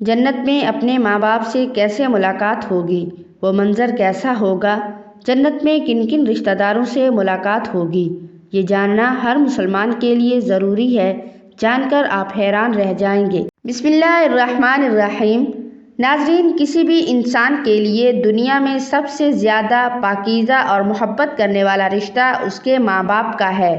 جنت میں اپنے ماں باپ سے کیسے ملاقات ہوگی، وہ منظر کیسا ہوگا، جنت میں کن کن رشتہ داروں سے ملاقات ہوگی، یہ جاننا ہر مسلمان کے لیے ضروری ہے۔ جان کر آپ حیران رہ جائیں گے۔ بسم اللہ الرحمن الرحیم۔ ناظرین، کسی بھی انسان کے لیے دنیا میں سب سے زیادہ پاکیزہ اور محبت کرنے والا رشتہ اس کے ماں باپ کا ہے۔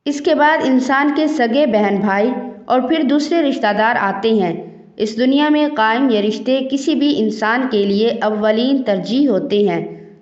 اس کے بعد انسان کے سگے بہن بھائی اور پھر دوسرے رشتہ دار آتے ہیں۔ اس دنیا میں قائم یہ رشتے کسی بھی انسان کے لیے اولین ترجیح ہوتے ہیں،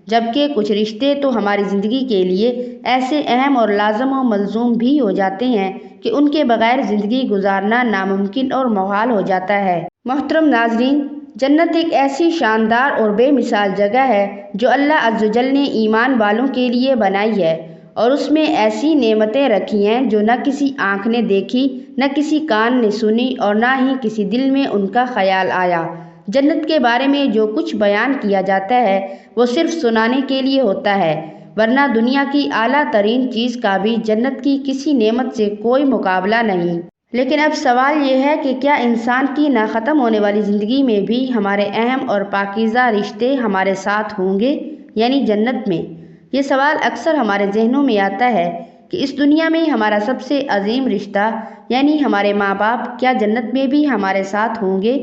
جبکہ کچھ رشتے تو ہماری زندگی کے لیے ایسے اہم اور لازم و ملزوم بھی ہو جاتے ہیں کہ ان کے بغیر زندگی گزارنا ناممکن اور محال ہو جاتا ہے۔ محترم ناظرین، جنت ایک ایسی شاندار اور بے مثال جگہ ہے جو اللہ عز و جل نے ایمان والوں کے لیے بنائی ہے، اور اس میں ایسی نعمتیں رکھی ہیں جو نہ کسی آنکھ نے دیکھی، نہ کسی کان نے سنی اور نہ ہی کسی دل میں ان کا خیال آیا۔ جنت کے بارے میں جو کچھ بیان کیا جاتا ہے وہ صرف سنانے کے لیے ہوتا ہے، ورنہ دنیا کی اعلیٰ ترین چیز کا بھی جنت کی کسی نعمت سے کوئی مقابلہ نہیں۔ لیکن اب سوال یہ ہے کہ کیا انسان کی نہ ختم ہونے والی زندگی میں بھی ہمارے اہم اور پاکیزہ رشتے ہمارے ساتھ ہوں گے، یعنی جنت میں؟ یہ سوال اکثر ہمارے ذہنوں میں آتا ہے کہ اس دنیا میں ہمارا سب سے عظیم رشتہ یعنی ہمارے ماں باپ کیا جنت میں بھی ہمارے ساتھ ہوں گے؟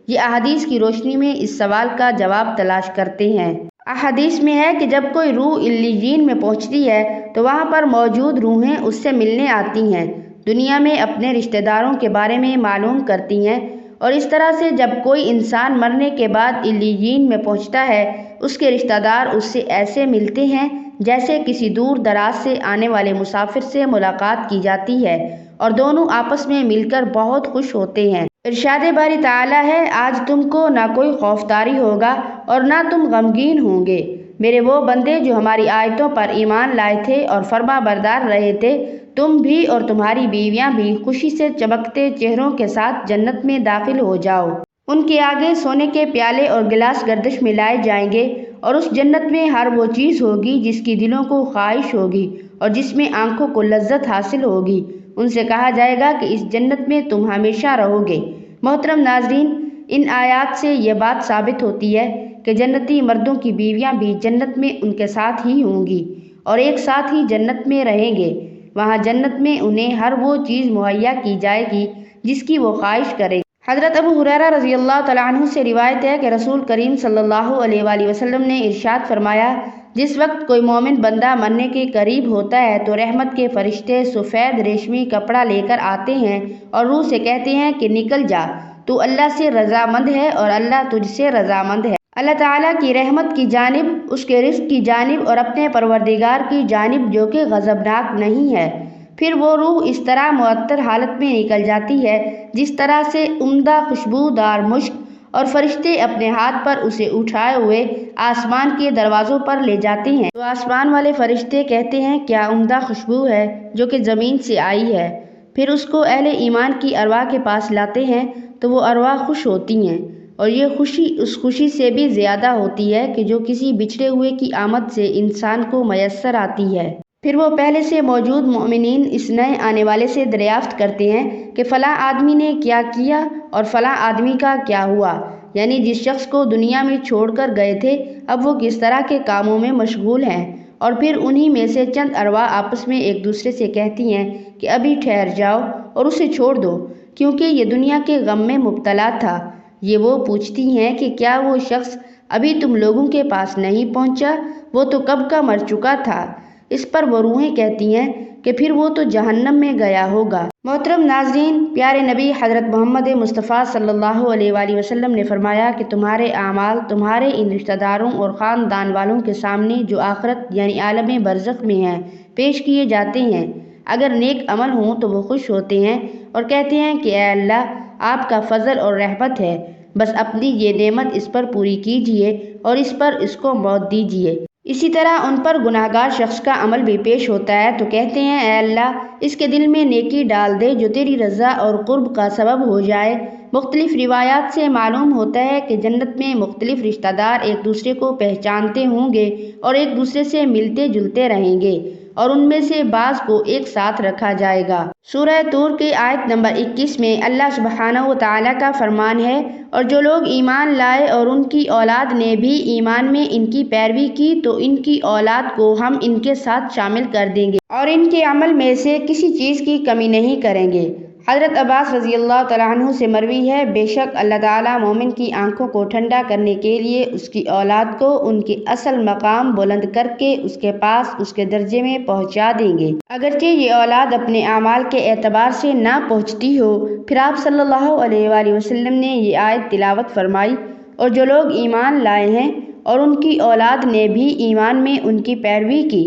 یہ احادیث کی روشنی میں اس سوال کا جواب تلاش کرتے ہیں۔ احادیث میں ہے کہ جب کوئی روح علیین میں پہنچتی ہے تو وہاں پر موجود روحیں اس سے ملنے آتی ہیں، دنیا میں اپنے رشتہ داروں کے بارے میں معلوم کرتی ہیں، اور اس طرح سے جب کوئی انسان مرنے کے بعد علیین میں پہنچتا ہے اس کے رشتہ دار اس سے ایسے ملتے ہیں جیسے کسی دور دراز سے آنے والے مسافر سے ملاقات کی جاتی ہے، اور دونوں آپس میں مل کر بہت خوش ہوتے ہیں۔ ارشاد باری تعالیٰ ہے، آج تم کو نہ کوئی خوفداری ہوگا اور نہ تم غمگین ہوں گے، میرے وہ بندے جو ہماری آیتوں پر ایمان لائے تھے اور فرما بردار رہے تھے، تم بھی اور تمہاری بیویاں بھی خوشی سے چمکتے چہروں کے ساتھ جنت میں داخل ہو جاؤ۔ ان کے آگے سونے کے پیالے اور گلاس گردش میں لائے جائیں گے، اور اس جنت میں ہر وہ چیز ہوگی جس کی دلوں کو خواہش ہوگی اور جس میں آنکھوں کو لذت حاصل ہوگی۔ ان سے کہا جائے گا کہ اس جنت میں تم ہمیشہ رہو گے۔ محترم ناظرین، ان آیات سے یہ بات ثابت ہوتی ہے کہ جنتی مردوں کی بیویاں بھی جنت میں ان کے ساتھ ہی ہوں گی اور ایک ساتھ ہی جنت میں رہیں گے۔ وہاں جنت میں انہیں ہر وہ چیز مہیا کی جائے گی جس کی وہ خواہش کریں۔ حضرت ابو ہریرہ رضی اللہ تعالیٰ عنہ سے روایت ہے کہ رسول کریم صلی اللہ علیہ وآلہ وسلم نے ارشاد فرمایا، جس وقت کوئی مومن بندہ مرنے کے قریب ہوتا ہے تو رحمت کے فرشتے سفید ریشمی کپڑا لے کر آتے ہیں اور روح سے کہتے ہیں کہ نکل جا، تو اللہ سے رضامند ہے اور اللہ تجھ سے رضامند ہے۔ اللہ تعالیٰ کی رحمت کی جانب، اس کے رزق کی جانب اور اپنے پروردگار کی جانب جو کہ غضبناک نہیں ہے۔ پھر وہ روح اس طرح معطر حالت میں نکل جاتی ہے جس طرح سے عمدہ خوشبودار مشک، اور فرشتے اپنے ہاتھ پر اسے اٹھائے ہوئے آسمان کے دروازوں پر لے جاتے ہیں، تو آسمان والے فرشتے کہتے ہیں کیا عمدہ خوشبو ہے جو کہ زمین سے آئی ہے۔ پھر اس کو اہل ایمان کی ارواح کے پاس لاتے ہیں تو وہ ارواح خوش ہوتی ہیں، اور یہ خوشی اس خوشی سے بھی زیادہ ہوتی ہے کہ جو کسی بچھڑے ہوئے کی آمد سے انسان کو میسر آتی ہے۔ پھر وہ پہلے سے موجود مومنین اس نئے آنے والے سے دریافت کرتے ہیں کہ فلاں آدمی نے کیا کیا اور فلاں آدمی کا کیا ہوا، یعنی جس شخص کو دنیا میں چھوڑ کر گئے تھے اب وہ کس طرح کے کاموں میں مشغول ہیں، اور پھر انہی میں سے چند ارواح آپس میں ایک دوسرے سے کہتی ہیں کہ ابھی ٹھہر جاؤ اور اسے چھوڑ دو کیونکہ یہ دنیا کے غم میں مبتلا تھا۔ یہ وہ پوچھتی ہیں کہ کیا وہ شخص ابھی تم لوگوں کے پاس نہیں پہنچا، وہ تو کب کا مر چکا تھا۔ اس پر وہ روحیں کہتی ہیں کہ پھر وہ تو جہنم میں گیا ہوگا۔ محترم ناظرین، پیارے نبی حضرت محمد مصطفیٰ صلی اللہ علیہ وآلہ وسلم نے فرمایا کہ تمہارے اعمال تمہارے ان رشتہ داروں اور خاندان والوں کے سامنے جو آخرت یعنی عالم برزخ میں ہیں پیش کیے جاتے ہیں۔ اگر نیک عمل ہوں تو وہ خوش ہوتے ہیں اور کہتے ہیں کہ اے اللہ، آپ کا فضل اور رحمت ہے، بس اپنی یہ نعمت اس پر پوری کیجیے اور اس پر اس کو موت دیجیے۔ اسی طرح ان پر گناہگار شخص کا عمل بھی پیش ہوتا ہے تو کہتے ہیں اے اللہ، اس کے دل میں نیکی ڈال دے جو تیری رضا اور قرب کا سبب ہو جائے۔ مختلف روایات سے معلوم ہوتا ہے کہ جنت میں مختلف رشتہ دار ایک دوسرے کو پہچانتے ہوں گے اور ایک دوسرے سے ملتے جلتے رہیں گے، اور ان میں سے بعض کو ایک ساتھ رکھا جائے گا۔ سورہ طور کی آیت نمبر 21 میں اللہ سبحانہ و تعالیٰ کا فرمان ہے، اور جو لوگ ایمان لائے اور ان کی اولاد نے بھی ایمان میں ان کی پیروی کی تو ان کی اولاد کو ہم ان کے ساتھ شامل کر دیں گے اور ان کے عمل میں سے کسی چیز کی کمی نہیں کریں گے۔ حضرت عباس رضی اللہ تعالیٰ عنہ سے مروی ہے، بے شک اللہ تعالیٰ مومن کی آنکھوں کو ٹھنڈا کرنے کے لیے اس کی اولاد کو ان کے اصل مقام بلند کر کے اس کے پاس اس کے درجے میں پہنچا دیں گے، اگرچہ یہ اولاد اپنے اعمال کے اعتبار سے نہ پہنچتی ہو۔ پھر آپ صلی اللہ علیہ وآلہ وسلم نے یہ آیت تلاوت فرمائی، اور جو لوگ ایمان لائے ہیں اور ان کی اولاد نے بھی ایمان میں ان کی پیروی کی۔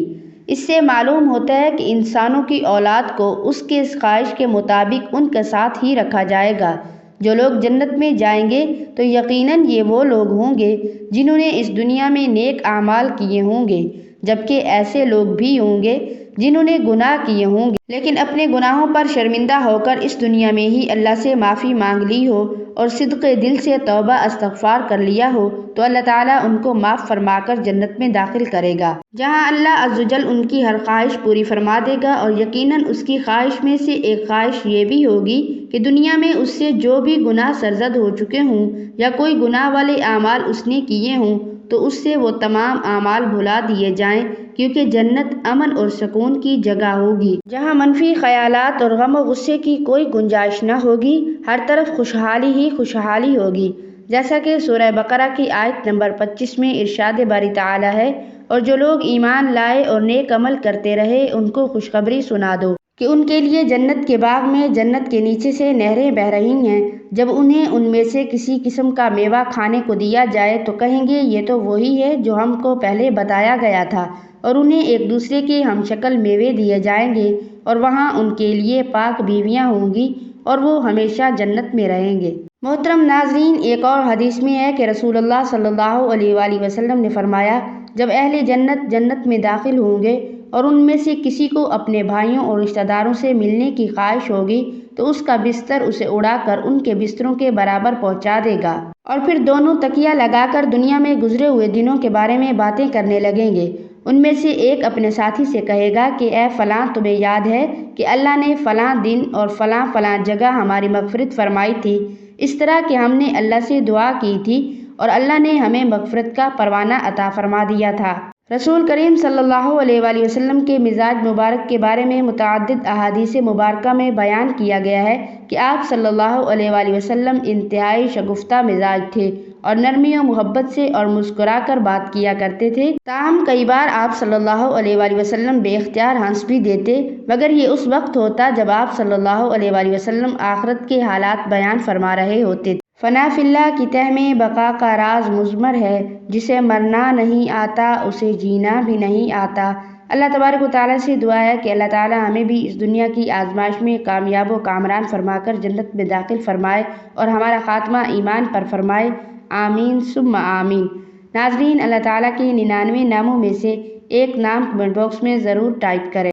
اس سے معلوم ہوتا ہے کہ انسانوں کی اولاد کو اس کے خواہش کے مطابق ان کے ساتھ ہی رکھا جائے گا۔ جو لوگ جنت میں جائیں گے تو یقیناً یہ وہ لوگ ہوں گے جنہوں نے اس دنیا میں نیک اعمال کیے ہوں گے، جبکہ ایسے لوگ بھی ہوں گے جنہوں نے گناہ کیے ہوں گے لیکن اپنے گناہوں پر شرمندہ ہو کر اس دنیا میں ہی اللہ سے معافی مانگ لی ہو اور صدق دل سے توبہ استغفار کر لیا ہو تو اللہ تعالیٰ ان کو معاف فرما کر جنت میں داخل کرے گا، جہاں اللہ عز و جل ان کی ہر خواہش پوری فرما دے گا۔ اور یقیناً اس کی خواہش میں سے ایک خواہش یہ بھی ہوگی کہ دنیا میں اس سے جو بھی گناہ سرزد ہو چکے ہوں یا کوئی گناہ والے اعمال اس نے کیے ہوں تو اس سے وہ تمام اعمال بھلا دیے جائیں، کیونکہ جنت امن اور سکون کی جگہ ہوگی جہاں منفی خیالات اور غم و غصے کی کوئی گنجائش نہ ہوگی، ہر طرف خوشحالی ہی خوشحالی ہوگی، جیسا کہ سورہ بقرہ کی آیت نمبر 25 میں ارشاد باری تعالیٰ ہے، اور جو لوگ ایمان لائے اور نیک عمل کرتے رہے ان کو خوشخبری سنا دو کہ ان کے لیے جنت کے باغ میں جنت کے نیچے سے نہریں بہہ رہی ہیں، جب انہیں ان میں سے کسی قسم کا میوہ کھانے کو دیا جائے تو کہیں گے یہ تو وہی ہے جو ہم کو پہلے بتایا گیا تھا، اور انہیں ایک دوسرے کے ہم شکل میوے دیے جائیں گے، اور وہاں ان کے لیے پاک بیویاں ہوں گی اور وہ ہمیشہ جنت میں رہیں گے۔ محترم ناظرین، ایک اور حدیث میں ہے کہ رسول اللہ صلی اللہ علیہ وآلہ وسلم نے فرمایا، جب اہل جنت جنت میں داخل ہوں گے اور ان میں سے کسی کو اپنے بھائیوں اور رشتہ داروں سے ملنے کی خواہش ہوگی تو اس کا بستر اسے اڑا کر ان کے بستروں کے برابر پہنچا دے گا، اور پھر دونوں تکیہ لگا کر دنیا میں گزرے ہوئے دنوں کے بارے میں باتیں کرنے لگیں گے۔ ان میں سے ایک اپنے ساتھی سے کہے گا کہ اے فلاں، تمہیں یاد ہے کہ اللہ نے فلاں دن اور فلاں فلاں جگہ ہماری مغفرت فرمائی تھی، اس طرح کہ ہم نے اللہ سے دعا کی تھی اور اللہ نے ہمیں مغفرت کا پروانہ عطا فرما دیا تھا۔ رسول کریم صلی اللہ علیہ وآلہ وسلم کے مزاج مبارک کے بارے میں متعدد احادیث مبارکہ میں بیان کیا گیا ہے کہ آپ صلی اللہ علیہ وآلہ وسلم انتہائی شگفتہ مزاج تھے اور نرمی و محبت سے اور مسکرا کر بات کیا کرتے تھے، تاہم کئی بار آپ صلی اللہ علیہ وآلہ وسلم بے اختیار ہنس بھی دیتے، مگر یہ اس وقت ہوتا جب آپ صلی اللہ علیہ وآلہ وسلم آخرت کے حالات بیان فرما رہے ہوتے۔ فنا فی اللہ کی تہ میں بقا کا راز مضمر ہے، جسے مرنا نہیں آتا اسے جینا بھی نہیں آتا۔ اللہ تبارک و تعالیٰ سے دعا ہے کہ اللہ تعالیٰ ہمیں بھی اس دنیا کی آزمائش میں کامیاب و کامران فرما کر جنت میں داخل فرمائے اور ہمارا خاتمہ ایمان پر فرمائے، آمین ثم آمین۔ ناظرین، اللہ تعالیٰ کے 99 ناموں میں سے ایک نام کمنٹ باکس میں ضرور ٹائپ کریں۔